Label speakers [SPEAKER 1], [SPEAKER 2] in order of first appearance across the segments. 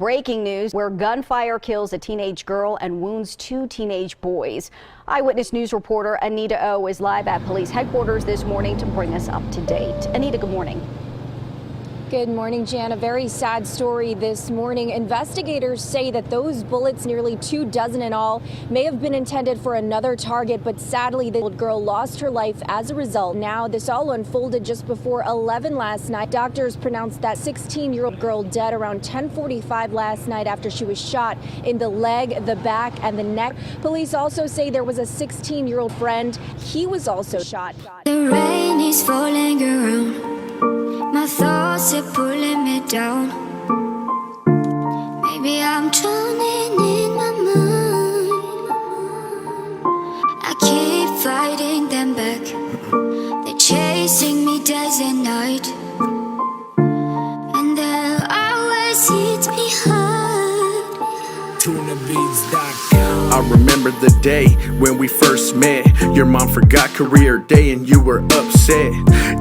[SPEAKER 1] breaking news where gunfire kills a teenage girl and wounds 2 teenage boys. Eyewitness News reporter Anita O is live at police headquarters this morning to bring us up to date. Anita, good morning.
[SPEAKER 2] Good morning, Jan. A very sad story this morning. Investigators say that those bullets, nearly 24 in all, may have been intended for another target, but sadly, the little girl lost her life as a result. Now, this all unfolded just before 11 last night. Doctors pronounced that 16-year-old girl dead around 10:45 last night after she was shot in the leg, the back, and the neck. Police also say there was a 16-year-old friend. He was also shot.
[SPEAKER 3] The rain is falling around. My thoughts are pulling me down. Maybe I'm drowning in my mind. I keep fighting them back. They're chasing me days and night, and they'll always hit me hard.
[SPEAKER 4] TunaBeats.com. I remember the day when we first met. Your mom forgot career day and you were upset.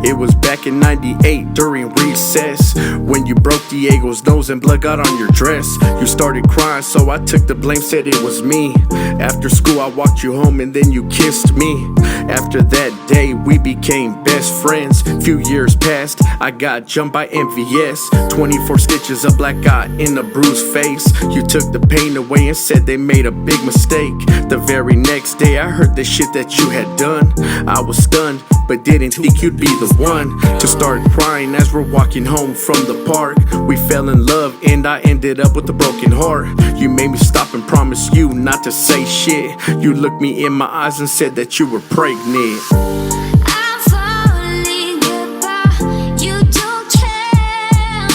[SPEAKER 4] It was back in '98 during recess when you broke Diego's nose and blood got on your dress. You started crying, so I took the blame, said it was me. After school I walked you home and then you kissed me. After that day we became best friends. Few years passed, I got jumped by MVS. 24 stitches, a black eye in a bruised face. You took the pain away and said they made a big mistake. The very next day I heard the shit that you had done. I was stunned, but didn't think you'd be the one to start crying as we're walking home from the park. We fell in love and I ended up with a broken heart. You made me stop and promise you not to say shit. You looked me in my eyes and said that you were pregnant.
[SPEAKER 3] I'm falling apart. You don't care.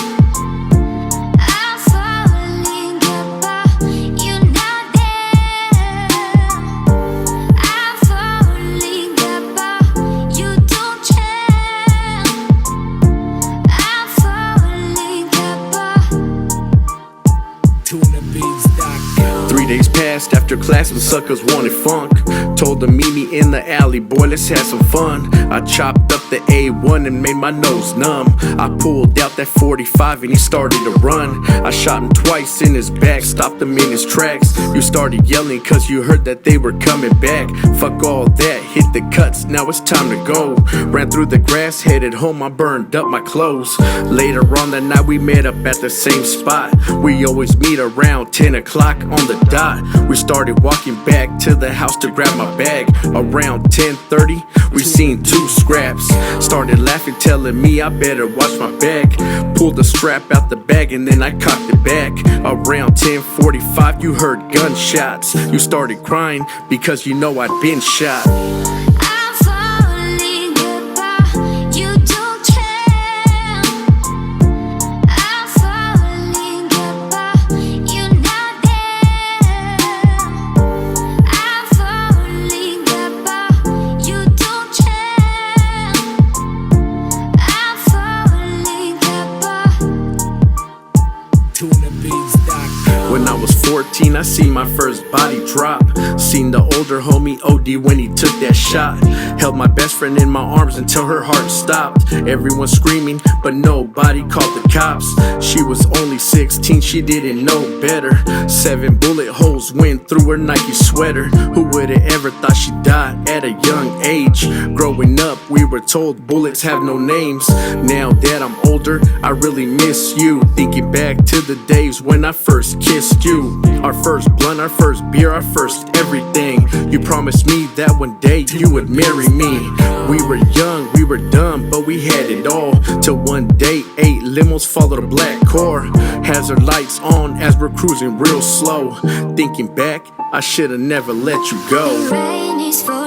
[SPEAKER 3] I'm falling apart. You're not there. I'm falling apart. You don't care. I'm falling apart.
[SPEAKER 4] TunaBeats.com. 3 days passed after class and suckers wanted funk. Told them meet me in the alley, boy, let's have some fun. I chopped up the A1 and made my nose numb. I pulled out that 45 and he started to run. I shot him twice in his back, stopped him in his tracks. You started yelling cause you heard that they were coming back. Fuck all that, hit the cuts, now it's time to go. Ran through the grass, headed home, I burned up my clothes. Later on that night we met up at the same spot. We always meet around 10 o'clock on the dot. We started walking back to the house to grab my bag. Around 10:30 we seen 2 scraps. Started laughing, telling me I better watch my back. Pulled the strap out the bag and then I cocked it back. Around 10:45 you heard gunshots. You started crying because you know I'd been shot.
[SPEAKER 3] I'm falling apart. You don't care. I'm falling apart. You're not there. I'm falling apart. You don't care. I'm falling apart.
[SPEAKER 4] TunaBeats.com. When I was 14, I seen my first body drop. Seen the older homie OD when he took that shot. Held my best friend in my arms until her heart stopped. Everyone screaming, but nobody called the cops. She was only 16, she didn't know better. 7 bullet holes went through her Nike sweater. Who would've ever thought she died at a young age? Growing up, we were told bullets have no names. Now that I'm older, I really miss you. Thinking back to the days when I first kissed you. Our first blunt, our first beer, our first everything. You promised me that one day you would marry me. We were young, we were dumb, but we had it all. Till one day 8 limos followed a black car. Hazard lights on as we're cruising real slow. Thinking back, I should've never let you go.
[SPEAKER 3] The rain is falling.